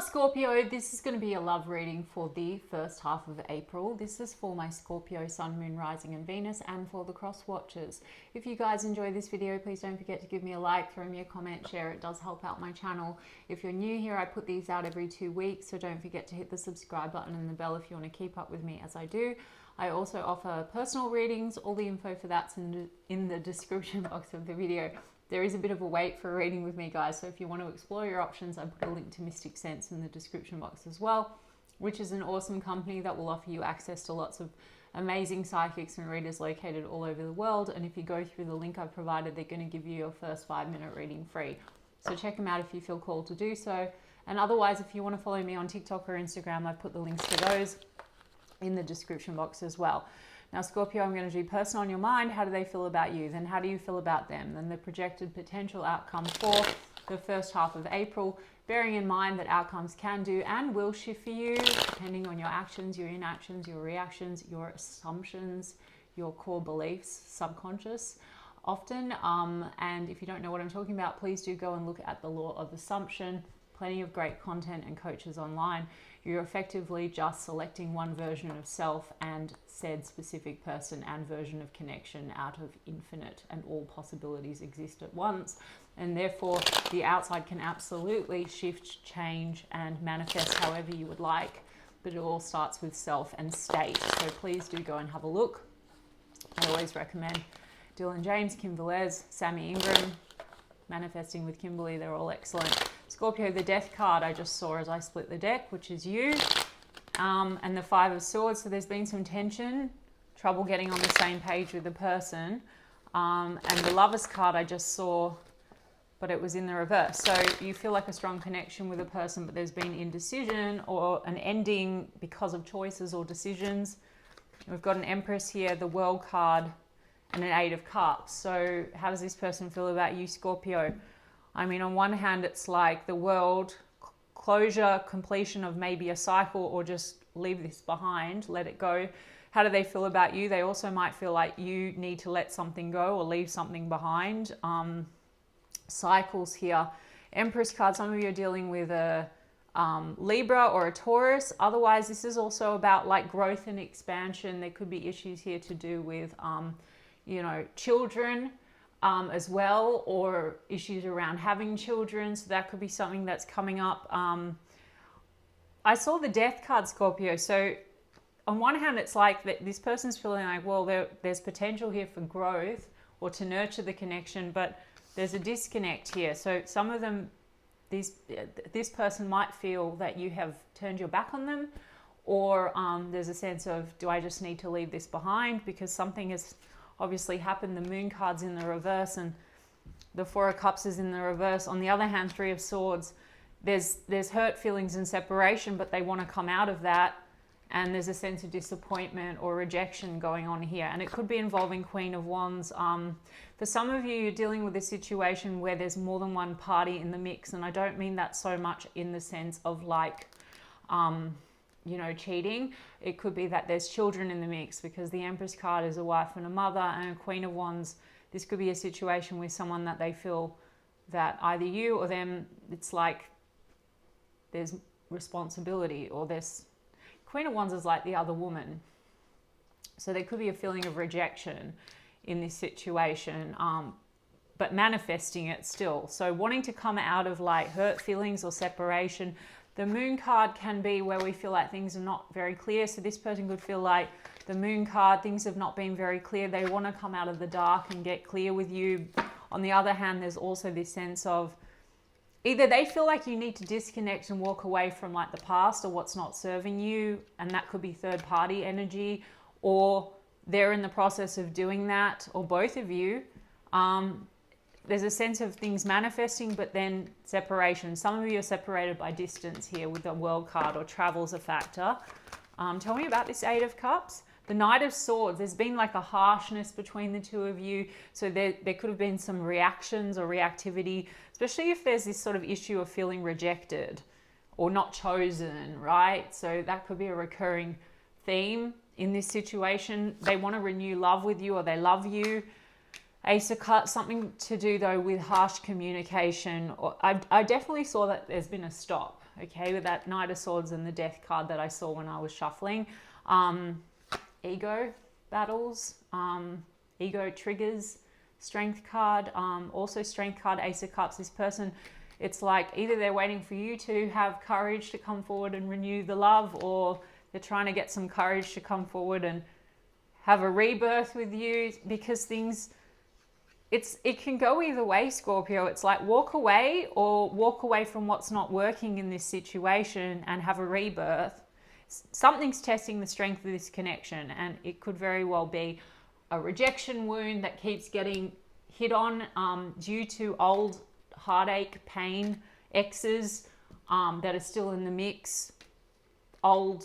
up, Scorpio? This is going to be a love reading for the first half of April. This is for my Scorpio Sun, Moon, Rising and Venus, and for the cross watchers. If you guys enjoy this video, please don't forget to give me a like, throw me a comment, share. It does help out my channel. If you're new here, I put these out every 2 weeks, so don't forget to hit the subscribe button and the bell if you want to keep up with me as I do. I also offer personal readings. All the info for that's in the description box of the video. There is a bit of a wait for a reading with me, guys, so if you want to explore your options, I put a link to Mystic Sense in the description box as well, which is an awesome company that will offer you access to lots of amazing psychics and readers located all over the world. And if you go through the link I've provided, they're going to give you your first 5-minute reading free. So check them out if you feel called to do so. And otherwise, if you want to follow me on TikTok or Instagram, I've put the links to those in the description box as well. Now, Scorpio, I'm going to do person on your mind. How do they feel about you? Then how do you feel about them? Then the projected potential outcome for the first half of April, bearing in mind that outcomes can do and will shift for you depending on your actions, your inactions, your reactions, your assumptions, your core beliefs, subconscious often. And if you don't know what I'm talking about, please do go and look at the law of assumption. Plenty of great content and coaches online. You're effectively just selecting one version of self and said specific person and version of connection out of infinite, and all possibilities exist at once. And therefore, the outside can absolutely shift, change, and manifest however you would like. But it all starts with self and state. So please do go and have a look. I always recommend Dylan James, Kim Velez, Sammy Ingram, Manifesting with Kimberly. They're all excellent. Scorpio, the death card I just saw as I split the deck, which is you, and the 5 of Swords. So there's been some tension, trouble getting on the same page with the person, and the Lovers card I just saw, but it was in the reverse. So you feel like a strong connection with a person, but there's been indecision or an ending because of choices or decisions. We've got an Empress here, the World card, and an 8 of Cups. So how does this person feel about you, Scorpio? I mean, on one hand, it's like the world, closure, completion of maybe a cycle, or just leave this behind, let it go. How do they feel about you? They also might feel like you need to let something go or leave something behind. Cycles here. Empress card, some of you are dealing with a Libra or a Taurus. Otherwise, this is also about like growth and expansion. There could be issues here to do with, children. As well, or issues around having children. So that could be something that's coming up. I saw the death card, Scorpio. So on one hand, it's like that this person's feeling like, well, there's potential here for growth or to nurture the connection, but there's a disconnect here. So some of them, this person might feel that you have turned your back on them, or there's a sense of, do I just need to leave this behind because something has obviously happened. The Moon card's in the reverse and the 4 of Cups is in the reverse. On the other hand, 3 of Swords, there's hurt feelings and separation, but they want to come out of that, and there's a sense of disappointment or rejection going on here. And it could be involving Queen of Wands. For some of you, you're dealing with a situation where there's more than one party in the mix, and I don't mean that so much in the sense of like cheating. It could be that there's children in the mix, because the Empress card is a wife and a mother, and a Queen of Wands, this could be a situation with someone that they feel that either you or them, it's like there's responsibility, or this Queen of Wands is like the other woman. So there could be a feeling of rejection in this situation, but manifesting it still. So wanting to come out of like hurt feelings or separation. The Moon card can be where we feel like things are not very clear. So this person could feel like the Moon card, things have not been very clear. They want to come out of the dark and get clear with you. On the other hand, there's also this sense of either they feel like you need to disconnect and walk away from like the past or what's not serving you, and that could be third party energy, or they're in the process of doing that, or both of you. There's a sense of things manifesting, but then separation. Some of you are separated by distance here with the World card, or travel's a factor. Tell me about this 8 of Cups. The Knight of Swords, there's been like a harshness between the two of you. So there could have been some reactions or reactivity, especially if there's this sort of issue of feeling rejected or not chosen, right? So that could be a recurring theme in this situation. They want to renew love with you, or they love you. Ace of Cups, something to do though with harsh communication. Or I definitely saw that there's been a stop. okay, with that Knight of Swords and the Death card that I saw when I was shuffling. Ego battles, ego triggers, Strength card, also Strength card, Ace of Cups. This person, it's like either they're waiting for you to have courage to come forward and renew the love, or they're trying to get some courage to come forward and have a rebirth with you, because things, it can go either way, Scorpio. It's like walk away or walk away from what's not working in this situation and have a rebirth. Something's testing the strength of this connection, and it could very well be a rejection wound that keeps getting hit on due to old heartache, pain, exes that are still in the mix, old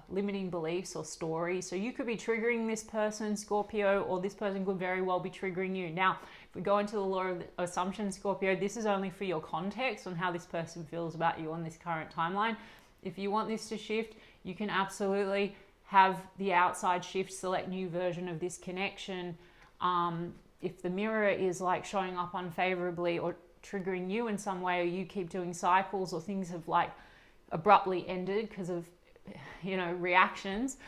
limiting beliefs or stories. So you could be triggering this person, Scorpio, or this person could very well be triggering you. Now, if we go into the law of assumption, Scorpio, this is only for your context on how this person feels about you on this current timeline. If you want this to shift, you can absolutely have the outside shift, select new version of this connection. If the mirror is like showing up unfavorably or triggering you in some way, or you keep doing cycles, or things have like abruptly ended because of, you know, reactions,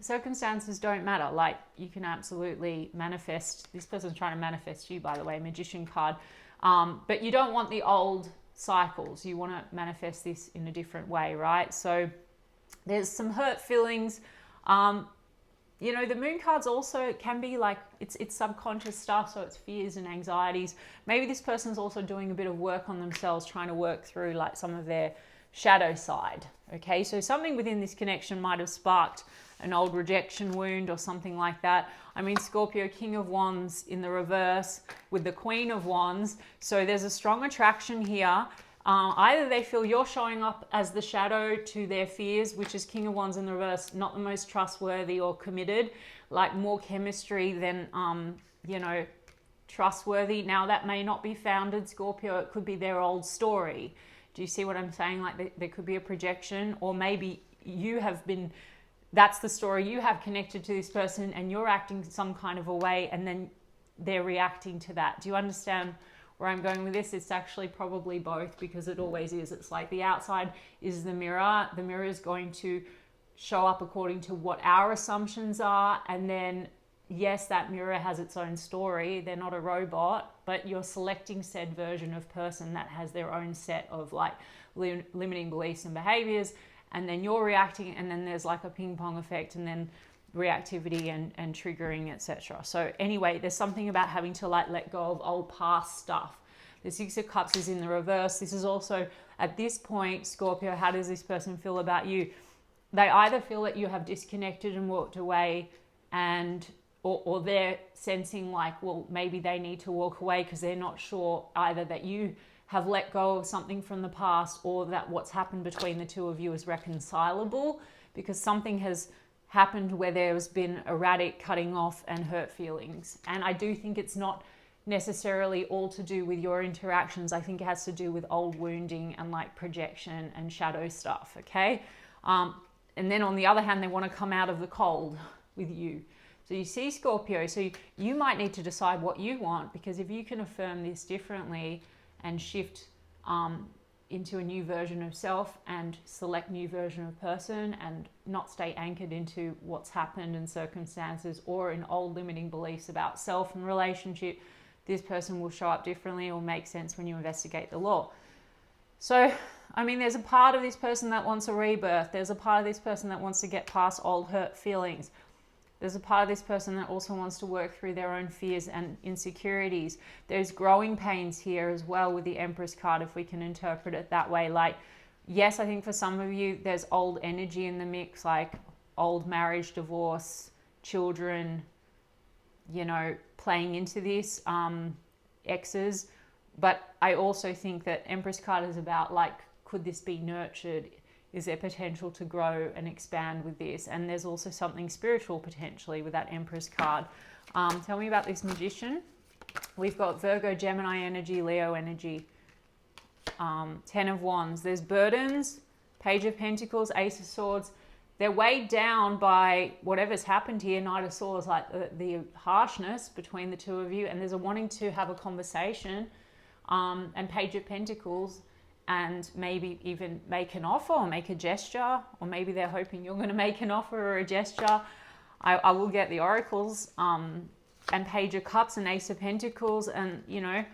circumstances don't matter. Like, you can absolutely manifest. This person's trying to manifest you, by the way, Magician card. But you don't want the old cycles. You want to manifest this in a different way, right? So there's some hurt feelings. You know, the moon cards also can be like, it's subconscious stuff, so it's fears and anxieties. Maybe this person's also doing a bit of work on themselves, trying to work through like some of their shadow side. Okay, so something within this connection might have sparked an old rejection wound or something like that. I mean, Scorpio, King of Wands in the reverse with the Queen of Wands. So there's a strong attraction here. Either they feel you're showing up as the shadow to their fears, which is King of Wands in the reverse, not the most trustworthy or committed, like more chemistry than, you know, trustworthy. Now, that may not be founded, Scorpio. It could be their old story. Do you see what I'm saying? Like, there could be a projection, or maybe you have been, that's the story you have connected to this person, and you're acting some kind of a way, and then they're reacting to that. Do you understand where I'm going with this? It's actually probably both, because it always is. It's like the outside is the mirror. The mirror is going to show up according to what our assumptions are. And then, yes, that mirror has its own story. They're not a robot, but you're selecting said version of person that has their own set of like limiting beliefs and behaviors. And then you're reacting, and then there's like a ping pong effect, and then reactivity and triggering, etc. So anyway, there's something about having to like let go of old past stuff. The Six of Cups is in the reverse. This is also, at this point, Scorpio, how does this person feel about you? They either feel that you have disconnected and walked away, and or they're sensing like, well, maybe they need to walk away because they're not sure either that you have let go of something from the past, or that what's happened between the two of you is reconcilable, because something has happened where there's been erratic cutting off and hurt feelings. And I do think it's not necessarily all to do with your interactions. I think it has to do with old wounding and like projection and shadow stuff, okay? And then on the other hand, they want to come out of the cold with you. So you see, Scorpio, so you might need to decide what you want, because if you can affirm this differently and shift into a new version of self and select new version of person, and not stay anchored into what's happened and circumstances or in old limiting beliefs about self and relationship, this person will show up differently or make sense when you investigate the law. So, I mean, there's a part of this person that wants a rebirth. There's a part of this person that wants to get past old hurt feelings. There's a part of this person that also wants to work through their own fears and insecurities. There's growing pains here as well with the Empress card, if we can interpret it that way. Like, yes, I think for some of you, there's old energy in the mix, like old marriage, divorce, children, you know, playing into this, exes. But I also think that Empress card is about like, could this be nurtured? Is there potential to grow and expand with this? And there's also something spiritual potentially with that Empress card. Tell me about this Magician. We've got Virgo, Gemini energy, Leo energy, 10 of Wands. There's burdens, Page of Pentacles, Ace of Swords. They're weighed down by whatever's happened here. Knight of Swords, like the harshness between the two of you. And there's a wanting to have a conversation. And Page of Pentacles. and maybe even make an offer or make a gesture, or maybe they're hoping you're going to make an offer or a gesture. I will get the oracles and Page of Cups and Ace of Pentacles, and you know,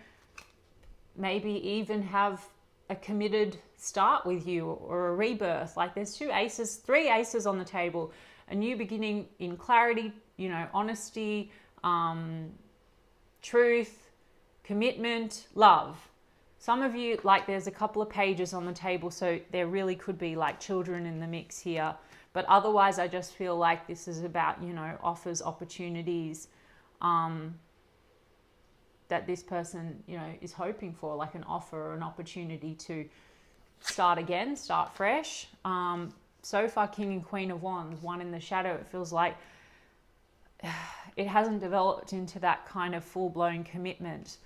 maybe even have a committed start with you or a rebirth. Like there's three aces on the table. A new beginning in clarity, you know, honesty, truth, commitment, love. Some of you, like there's a couple of pages on the table, so there really could be like children in the mix here. But otherwise, I just feel like this is about, you know, offers, opportunities that this person, you know, is hoping for, like an offer or an opportunity to start again, start fresh. So far, King and Queen of Wands, one in the shadow. It feels like it hasn't developed into that kind of full-blown commitment.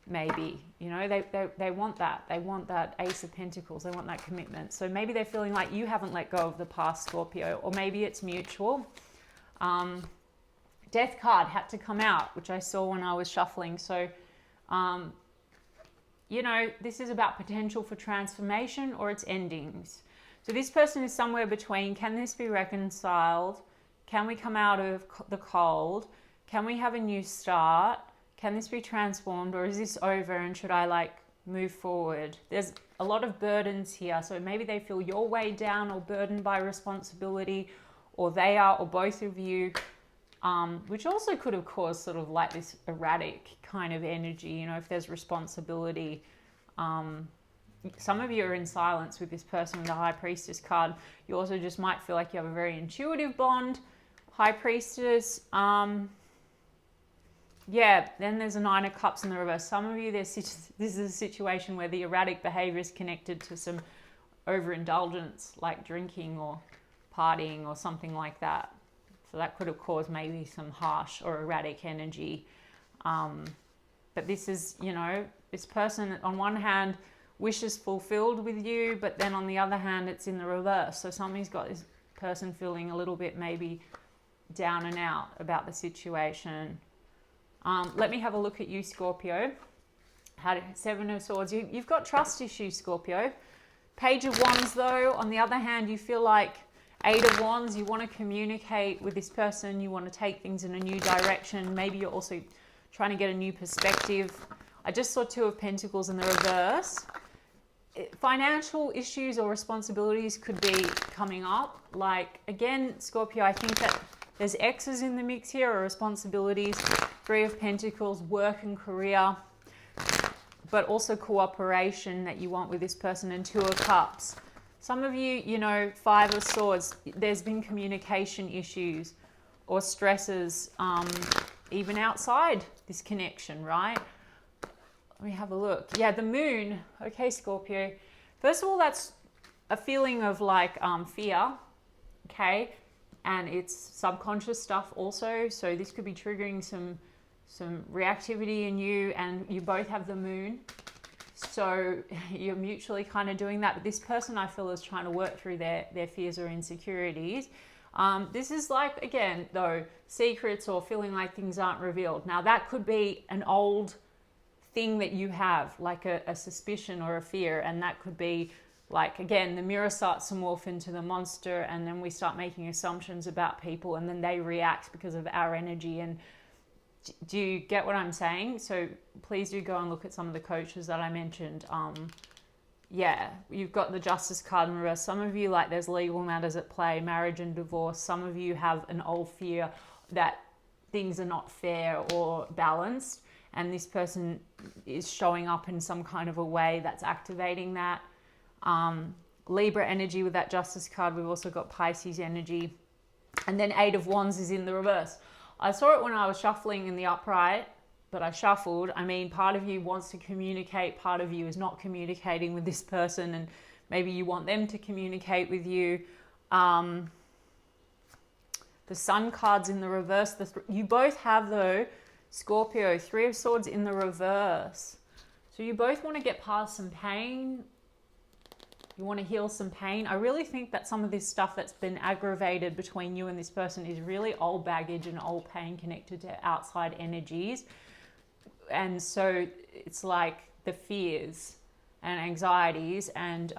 Maybe, you know, they want that. They want that Ace of Pentacles. They want that commitment. So maybe they're feeling like you haven't let go of the past, Scorpio, or maybe it's mutual. Death card had to come out, which I saw when I was shuffling. So, you know, this is about potential for transformation or its endings. So this person is somewhere between, can this be reconciled? Can we come out of the cold? Can we have a new start? Can this be transformed, or is this over and should I like move forward? There's a lot of burdens here. So maybe they feel you're weighed down or burdened by responsibility, or they are, or both of you, which also could have caused sort of like this erratic kind of energy, you know, if there's responsibility. Some of you are in silence with this person with the High Priestess card. You also just might feel like you have a very intuitive bond. High Priestess, yeah, then there's a Nine of Cups in the reverse. Some of you, this is a situation where the erratic behavior is connected to some overindulgence, like drinking or partying or something like that. So that could have caused maybe some harsh or erratic energy. But this is, you know, this person on one hand wishes fulfilled with you, but then on the other hand, it's in the reverse. So something's got this person feeling a little bit maybe down and out about the situation. Let me have a look at you, Scorpio. Seven of Swords. You've got trust issues, Scorpio. Page of Wands, though, on the other hand, you feel like Eight of Wands, you want to communicate with this person. You want to take things in a new direction. Maybe you're also trying to get a new perspective. I just saw Two of Pentacles in the reverse. Financial issues or responsibilities could be coming up. Like, again, Scorpio, I think that there's exes in the mix here, or responsibilities. Three of Pentacles, work and career, but also cooperation that you want with this person. And Two of Cups. Some of you, you know, Five of Swords, there's been communication issues or stresses, even outside this connection, right? Let me have a look. Yeah, the Moon. Okay, Scorpio. First of all, that's a feeling of like fear, okay? And it's subconscious stuff also. So this could be triggering some reactivity in you, and you both have the Moon. So you're mutually kind of doing that. But this person, I feel, is trying to work through their fears or insecurities. This is like, again, though, secrets or feeling like things aren't revealed. Now, that could be an old thing that you have, like a suspicion or a fear. And that could be like, again, the mirror starts to morph into the monster, and then we start making assumptions about people, and then they react because of our energy. And do you get what I'm saying? So please do go and look at some of the coaches that I mentioned. Yeah, you've got the Justice card in reverse. Some of you, like, there's legal matters at play, marriage and divorce. Some of you have an old fear that things are not fair or balanced, and this person is showing up in some kind of a way that's activating that. Libra energy with that Justice card. We've also got Pisces energy. And then Eight of Wands is in the reverse. I saw it when I was shuffling in the upright, but I shuffled. I mean, part of you wants to communicate, part of you is not communicating with this person, and maybe you want them to communicate with you. The Sun card's in the reverse. You both have, though, Scorpio, Three of Swords in the reverse. So you both want to get past some pain. You want to heal some pain. I really think that some of this stuff that's been aggravated between you and this person is really old baggage and old pain connected to outside energies. And so it's like the fears and anxieties, and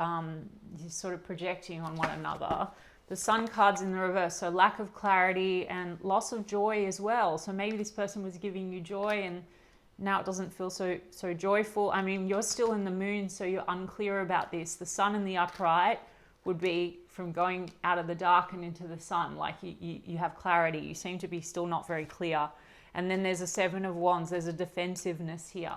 you're sort of projecting on one another. The Sun card's in the reverse, so lack of clarity and loss of joy as well. So maybe this person was giving you joy and now it doesn't feel so joyful. I mean, you're still in the moon, so you're unclear about this. The Sun in the upright would be from going out of the dark and into the sun. Like you have clarity. You seem to be still not very clear. And then there's a Seven of Wands. There's a defensiveness here,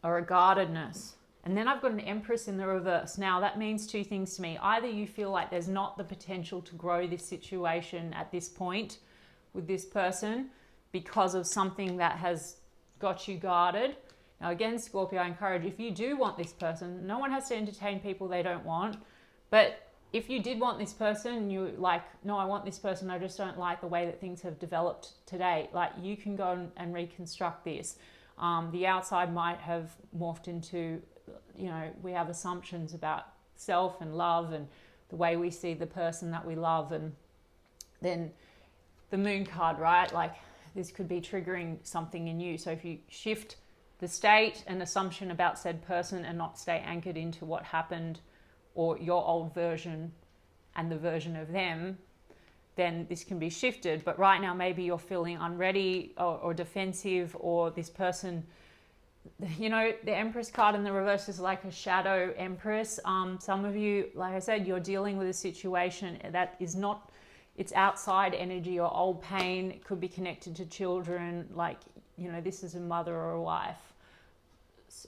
or a guardedness. And then I've got an Empress in the reverse. Now that means two things to me. Either you feel like there's not the potential to grow this situation at this point with this person because of something that has got you guarded. Now again, Scorpio, I encourage, if you do want this person, no one has to entertain people they don't want. But if you did want this person, you're like, no, I want this person, I just don't like the way that things have developed today. Like, you can go and reconstruct this. The outside might have morphed into, you know, we have assumptions about self and love and the way we see the person that we love. And then the Moon card, right? Like, this could be triggering something in you. So if you shift the state and assumption about said person and not stay anchored into what happened or your old version and the version of them, then this can be shifted. But right now, maybe you're feeling unready or defensive, or this person, you know, the Empress card in the reverse is like a shadow Empress. Some of you, like I said, you're dealing with a situation that is not, it's outside energy or old pain. It could be connected to children. Like, you know, this is a mother or a wife.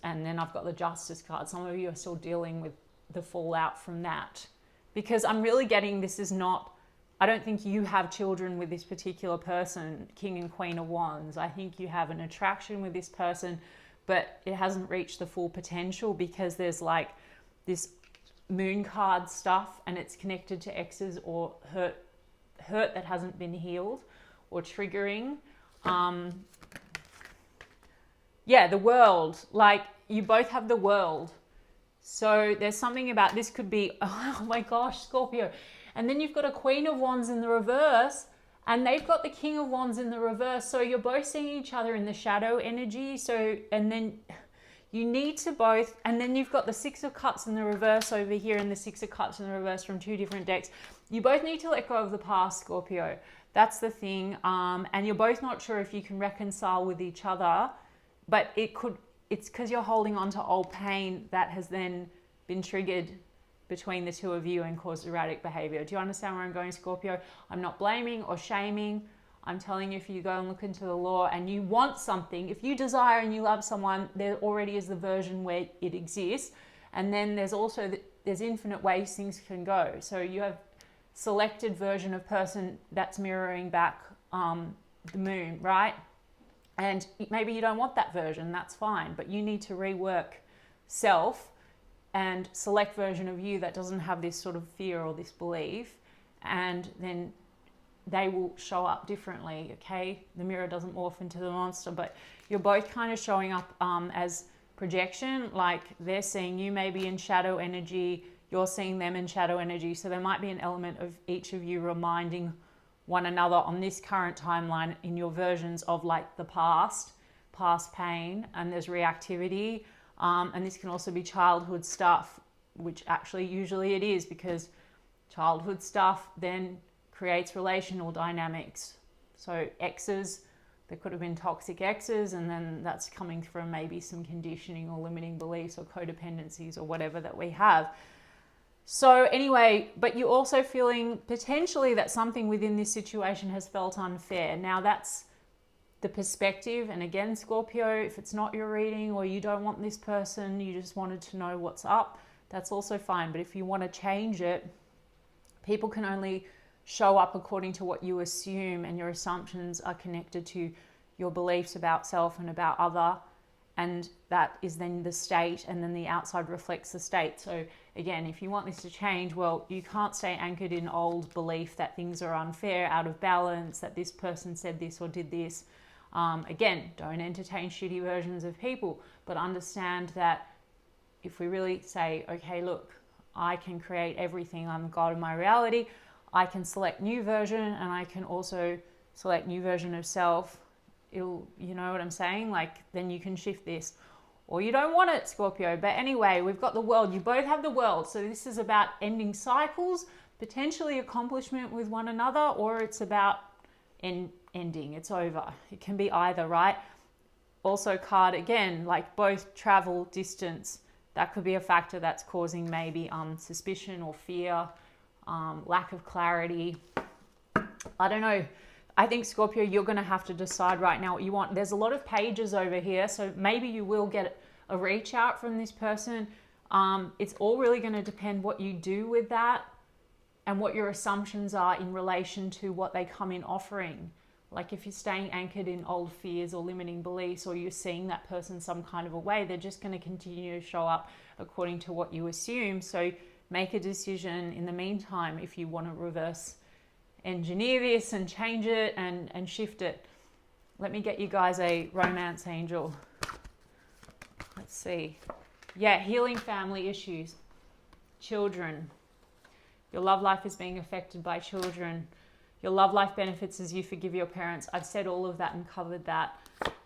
And then I've got the Justice card. Some of you are still dealing with the fallout from that, because I'm really getting, this is not, I don't think you have children with this particular person, King and Queen of Wands. I think you have an attraction with this person, but it hasn't reached the full potential because there's like this Moon card stuff, and it's connected to exes or hurt that hasn't been healed or triggering. Yeah, the World, like you both have the World. So there's something about, this could be, oh my gosh, Scorpio. And then you've got a Queen of Wands in the reverse, and they've got the King of Wands in the reverse. So you're both seeing each other in the shadow energy. So, and then you need to both, and then you've got the Six of Cups in the reverse over here and the Six of Cups in the reverse from two different decks. You both need to let go of the past, Scorpio. That's the thing. And you're both not sure if you can reconcile with each other, but it's because you're holding on to old pain that has then been triggered between the two of you and caused erratic behavior. Do you understand where I'm going, Scorpio? I'm not blaming or shaming. I'm telling you, if you go and look into the law and you want something, if you desire and you love someone, there already is the version where it exists. And then there's also, there's infinite ways things can go. So you have selected version of person that's mirroring back the moon, right? And maybe you don't want that version, that's fine. But you need to rework self and select version of you that doesn't have this sort of fear or this belief. And then they will show up differently, okay? The mirror doesn't morph into the monster, but you're both kind of showing up as projection, like they're seeing you maybe in shadow energy, you're seeing them in shadow energy. So there might be an element of each of you reminding one another on this current timeline in your versions of like the past pain, and there's reactivity. And this can also be childhood stuff, which actually usually it is, because childhood stuff then creates relational dynamics. So exes, there could have been toxic exes, and then that's coming from maybe some conditioning or limiting beliefs or codependencies or whatever that we have. So anyway, but you're also feeling potentially that something within this situation has felt unfair. Now that's the perspective. And again, Scorpio, if it's not your reading or you don't want this person, you just wanted to know what's up, that's also fine. But if you want to change it, people can only show up according to what you assume, and your assumptions are connected to your beliefs about self and about other. And that is then the state, and then the outside reflects the state. So again, if you want this to change, well, you can't stay anchored in old belief that things are unfair, out of balance, that this person said this or did this. Again, don't entertain shitty versions of people, but understand that if we really say, okay, look, I can create everything, I'm the God of my reality, I can select new version, and I can also select new version of self. It'll, you know what I'm saying? Like, then you can shift this. or you don't want it, Scorpio. But anyway, we've got the World. You both have the World. So this is about ending cycles, potentially accomplishment with one another, or it's about ending. It's over. It can be either, right? Also card, again, like both travel, distance. That could be a factor that's causing maybe suspicion or fear, lack of clarity. I don't know. I think, Scorpio, you're going to have to decide right now what you want. There's a lot of pages over here, so maybe you will get a reach out from this person. It's all really going to depend what you do with that and what your assumptions are in relation to what they come in offering. Like if you're staying anchored in old fears or limiting beliefs, or you're seeing that person some kind of a way, they're just going to continue to show up according to what you assume. So make a decision in the meantime if you want to reverse engineer this and change it and shift it. Let me get you guys a romance angel. Let's see. Yeah, healing family issues. Children. Your love life is being affected by children. Your love life benefits as you forgive your parents. I've said all of that and covered that.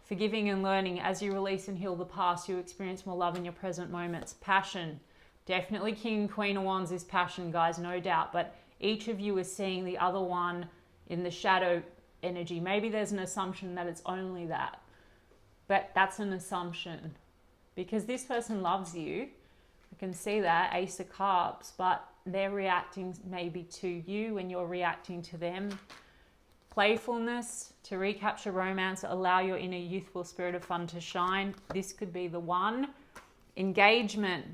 Forgiving and learning. As you release and heal the past, you experience more love in your present moments. Passion. Definitely King and Queen of Wands is passion, guys, no doubt. But each of you is seeing the other one in the shadow energy. Maybe there's an assumption that it's only that. But that's an assumption. Because this person loves you. I can see that, Ace of Cups. But they're reacting maybe to you and you're reacting to them. Playfulness, to recapture romance, allow your inner youthful spirit of fun to shine. This could be the one. Engagement.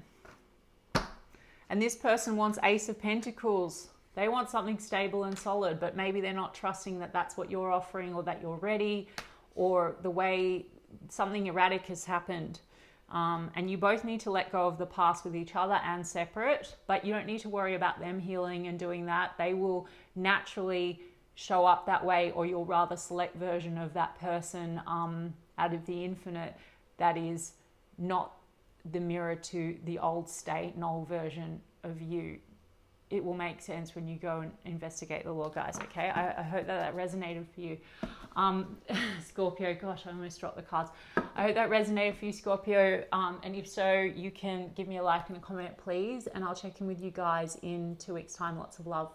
And this person wants Ace of Pentacles. They want something stable and solid, but maybe they're not trusting that that's what you're offering, or that you're ready, or the way something erratic has happened. And you both need to let go of the past with each other and separate, but you don't need to worry about them healing and doing that. They will naturally show up that way, or your rather select version of that person out of the infinite that is not the mirror to the old state and old version of you. It will make sense when you go and investigate the law, guys, okay? I hope that resonated for you. Scorpio, gosh, I almost dropped the cards. I hope that resonated for you, Scorpio. And if so, you can give me a like and a comment, please. And I'll check in with you guys in 2 weeks' time. Lots of love.